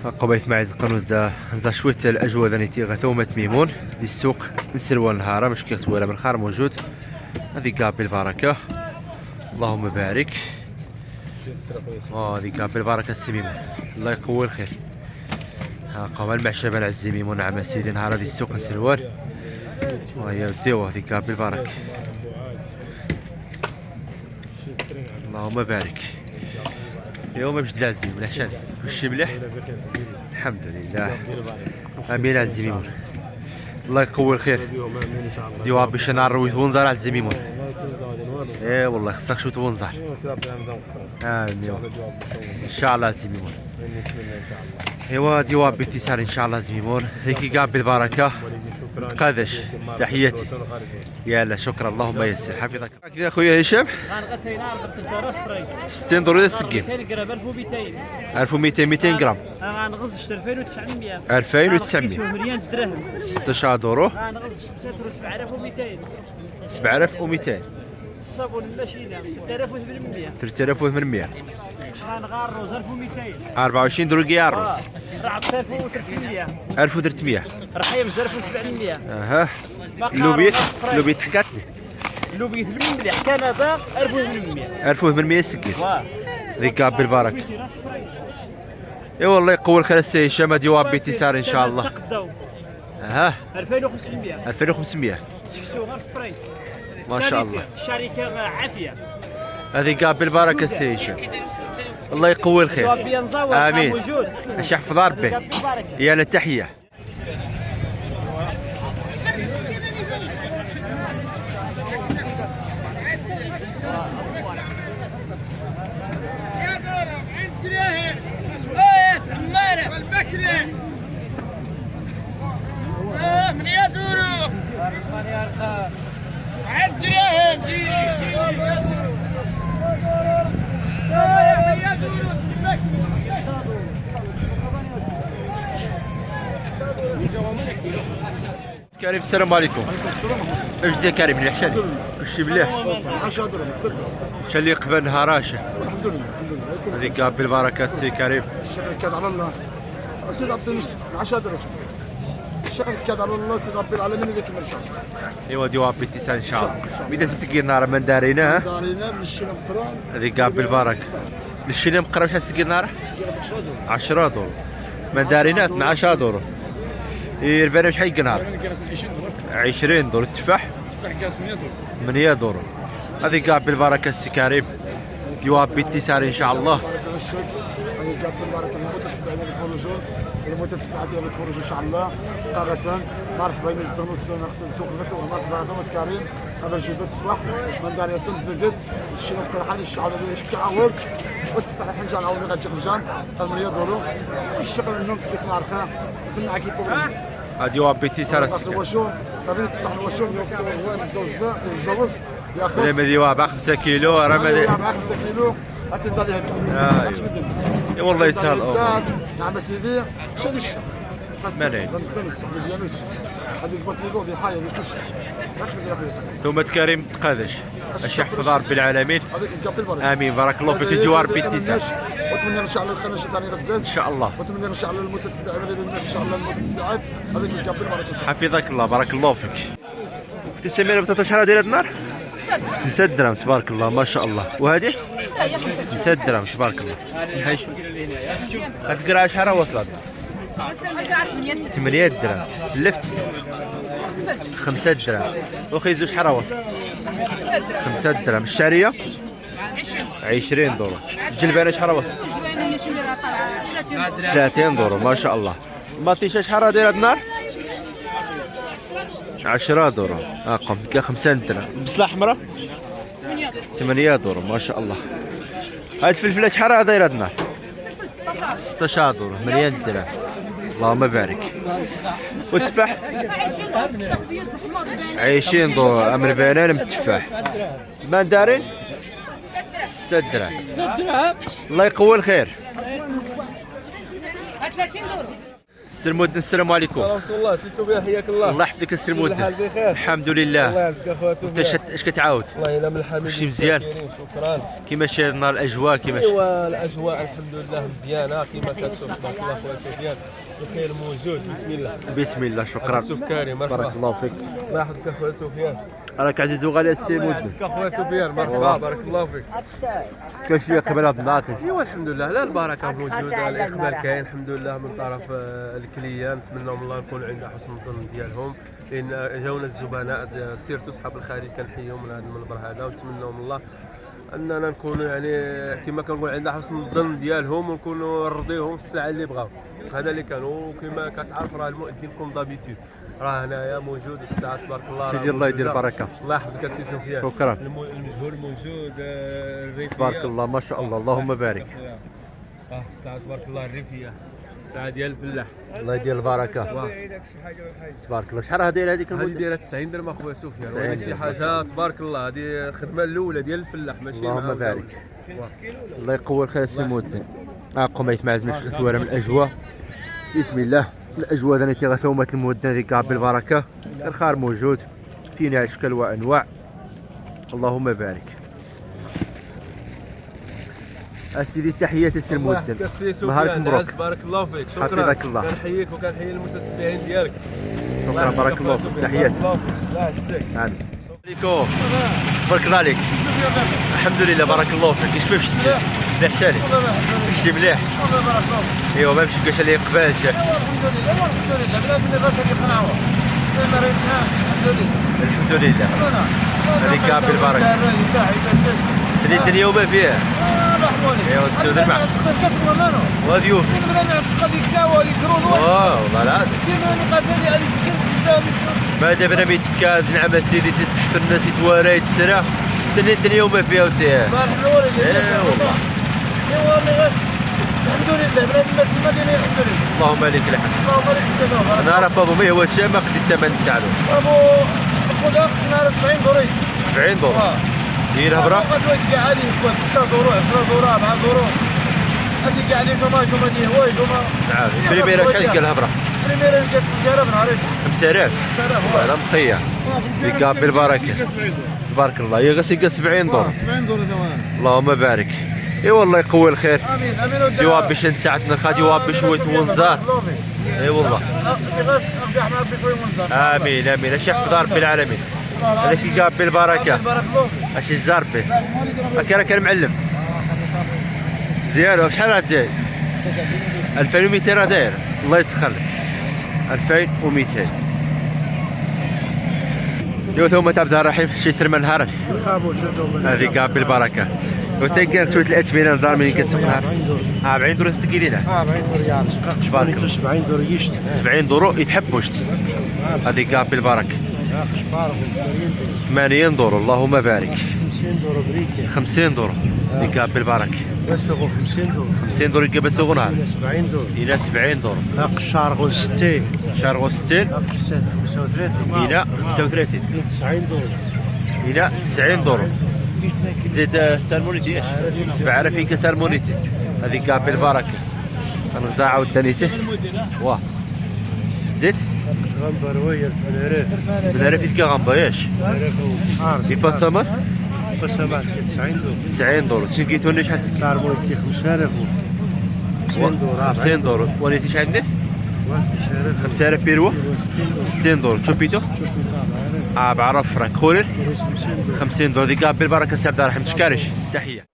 قبيت معي القنوز دا شوية الأجواء ذا نتيغة ثومة ميمون في السوق نسلوى النهارة مش كيغ تويرة من خار موجود. هذه قاب بالبركة اللهم بارك. هذه قاب بالبركة السميمون الله يقوي الخير. ها قام المعشبة على الزميمون نعم سيدي نهار هذه السوق نسلوان وهي ديوة. هذه قاب بالبركة اللهم بارك. اليوم مجد العزيم العشان وشي مليح الحمد لله. امين على الزميمون الله يقوي الخير. ديوها باش نعروي ونزار على الزميمون. ايه والله خصك شو تونزار. امين ان شاء الله الزميمون. ايوا ديوها باتصال ان شاء الله الزميمون. هيك قاعد بالبركه قادش تحياتي. يلا شكرا اللهم يسر حفظك. كذا اخويا هشام 60 دولار السكين 1200 200 غرام غنغز 2900 2900 درهم 16 دورو غنغز 7200 7200 الصابون الماشينه 3800 3800 غنغروز 1200 24 درجة الرز رعب 1300 1300 رحيم 1700 اها لوبيت حكاتني لوبيت المليح كندا 1800 1800 سكين ذيك بالبركة. اي والله يقوي الخير السي هشام. ديواب باتصال ان شاء الله. اها 2500 سكسو غير فري ما شاء الله. الشركه عافيه. هذه قاب بالبركة السي هشام الله يقوي الخير. امين اش يحفظ ربي. يا التحية. من يدورو عد دراهم كريم السلام عليكم. اش دير كريم الحشاني كلشي مليح 10 درهم 6 درهم اللي قبل نهاراشه. الحمد لله هذيك قاب بالبركه السي كريم. الشغل كاد على الله سيدي عبد الناس 10 درهم الشغل كاد على الله سيدي رب العالمين اللي يكمل ان شاء الله. ايوا ديوها باتصال ان شاء الله. بدا تلقي نهار من دارينا دارينا من الشيء مقرا. هذيك قاب بالبركه للشيء مقرا شحال تلقي نهار 10 دور من دارينا 12 دور. البارح شحال يلقى نهار 20 دور. التفاح كاس 100 درهم 8 دور. هذه قاب بالبركه السي كريم ديوها باتصال ان شاء الله. هذه قاب بالبركه المده تبعنا الخروجون المده تبعنا الخروج ان شاء الله. قرصان مرحبا نزدونوا نغسل سوق الغسل مرحبا دومت كريم. هذا الجودة الصباح من دار تونس دقت الشيء مقرا حالي الشعب هذا كعوض والتفاح الحنجان عاود غادي الحنجان 8 دورو والشغل النوم تكسنا عرفها كنا عكيبو. هذه هو باتصال السي وشوم طبيعي التفاح وشوم مزوز ياخذ لما ديوها ب 5 كيلو راه مع 5 كيلو غتنضل هذا اي والله يسهل. نعم سيدي شنو الشهر مالين نستانس ديالو هذيك بطيبو في حاجه اللي كلشي ثم كريم قادش اش يحفظ ربي العالمين. امين بارك الله فيك. الجوار باتصال واتمنى ان شاء الله القناه ثاني غزال ان شاء الله. واتمنى ان شاء الله المتتبعين الناس ان شاء الله المتتبعات هذيك الكابل بارك حفظك الله بارك الله فيك. تسمينا بطاطا شحال دايره النار 5 درهم تبارك الله ما شاء الله. وهذه 5 درهم تبارك الله. سمحي شوي هاد القرعه شحال راه وصلت 8 درهم. اللفت 5 درهم. وخيزو شحال راه وصل 5 درهم. الشعريه 20 دولار. الجلبانه شحال راه وصل 30 دولار ما شاء الله. المطيشه شحال راه دايره هاد النار 10 دولار. قم 5 درهم. البصله حمراء 8 دولار ما شاء الله. هاد الفلفله شحال راه دايره هاد النار 16 دولار مليان درهم اللهم بارك. والتفاح 20 دولار. امر بنان من التفاح. ماندارين 6 درهم الله يقوي الخير. سي المدن السلام عليكم. ورحمة الله. سي سفيان حياك الله. الله يحفظك سي المدن. الحال بخير. الحمد الله لله. يعزك اخويا سفيان. انت اش كتعاود؟ والله الا من الحميد. شي مزيان؟ شكرا. كيفاش النهار الاجواء كيفاش؟ ايوا الاجواء الحمد لله مزيانه كما كتشوف تبارك الله اخويا سفيان. الخير موجود بسم الله. بسم الله شكرا. السكري مرحبا. بارك الله فيك. الله يحفظك اخويا سفيان. راك عزيزو غالي السي الله المدن. يعزك اخويا سفيان مرحبا بارك الله فيك. كاين شويه قبل هذا النهار ايوا الحمد لله لا البركه موجوده الاقبال كاين الحمد لله من طرف الكليان. نتمنىهم الله نكون عند حسن الظن ديالهم لان جاونا الزبناء سيرتو صحاب الخارج كنحييهم من هذا المنبر هذا ونتمنىهم الله اننا نكونوا يعني كما كنقول عند حسن الظن ديالهم ونكونوا نرضيهم في السلعه اللي بغاو. هذا اللي كانوا كما كتعرف راه المؤذن كوم دابيتود راه هنايا موجود السلعه تبارك الله. سيدي الله يدير البركه. الله يحفظك السي سفيان. شكرا. المجهول موجود الريفيه تبارك الله ما شاء الله اللهم بارك. السلعه تبارك الله الريفيه السلعه ديال الفلاح. الله يدير البركه. تبارك الله. شحال راه دايره هذيك هذه المده؟ دايره 90 درهم اخويا سفيان. 90 وهذه شي حاجه تبارك الله هذه الخدمه الاولى ديال الفلاح ماشي اللهم بارك. الله يقوي الخير السي المدن. قميت مع زميل شغل من الاجواء. بسم الله. الاجواء ذا نتي غثومه المدن ذيك بالبركه. الخير موجود فينا اشكال وانواع. اللهم بارك. اسيدي تحياتي السي المدن. نهارك مبروك. بارك الله فيك. شكرا. حفظك الله. كنحييك وكنحيي المتتبعين ديالك. شكرا بارك الله فيك. تحياتي. الله يعزك. امين. عليكم. بارك الله عليك. الحمد لله بارك الله فيك. كيفاش شتي؟ مليح سالي. شتي مليح؟ ايوا ما مشيتش كاش اللي قبال جا. الحمد لله بلاد اللي غادي يقنعوا. الحمد لله. هذيك بالبركه. سالي الدنيا وما فيها. ايوا تسود الماء. وضيوف. والله العظيم. ما دابا انا ميتكاد نعم سيدي سيستحق الناس يتوارى يتسرى. الدنيا وما فيها وتاه. والله. الحمد لله بلاد المدينه الحمد لله. اللهم لك الحمد. اللهم بارك فيك. انا راه بابا ما هو ما قد الثمن تاعو. ابو خذها نهار 70 دوري. 70 دولار. هي الهبره؟ غادي كاع عليه 6 دورو 10 دورو 4 دورو. هذيك عليه جوما دي هواي جوما. نعم. بريميرا شحال ديال الهبره؟ بريميرا جات 5000 نهارين. 5000. والله مخيا. ديك بالبركه. تبارك الله. هي غاسيكا 70 دولار. 70 دولار ثواني. اللهم بارك. اي والله يقوي الخير. امين امين. جواب باش نتاعتنا خادي جواب بشويه ونزار. اي والله. امين امين. اش يحفظ ربي العالمين. هذا شي جاب بالبركه. اش الزار به. هكا كان معلم. زيان. شحال راه جاي؟ 2200 راه داير. الله يسخر لك. 2200. يو ثم عبد الرحيم شي سلمان الهرم. هذيك بالبركه. وتلقى شويه الاثمنه نزار ملي كتسوق نهار 40 دورو تكيلينا 40 ريال تبارك الله. 70 دورو يشت 70 دورو يتحبوا شت. هذيك بالبركه. 80 دورو اللهم بارك. 50 دورو بريكه 50 دورو هذيك بالبركه. بس 50 دورو 50 دورو يبقى بس نهار 70 دورو الى 70 دورو. هاك الشارغو 60 شارغو 60 هاك 35 الى 35 90 دورو الى 90 دورو. زيد سالمونيتي 7000 سالمونيتي هذيك بالبركه. غنغزا عاوتانيته واه زيت غنبر ويا الفنارات بالعرف يلقى غنبا ياش كيفاش سامر قسمات 90 دورو 90 دورو. تشنكيتوني شحال سكين؟ كاربويتي 5000 50 دورو 50 دورو. وليتي شحال عندك؟ 5000 بيروا 60 دورو. تشوبيتو بعرف فرانك خولر 50 دورو. ديك بالبركه سي عبد الرحيم تشكارش. تحيه.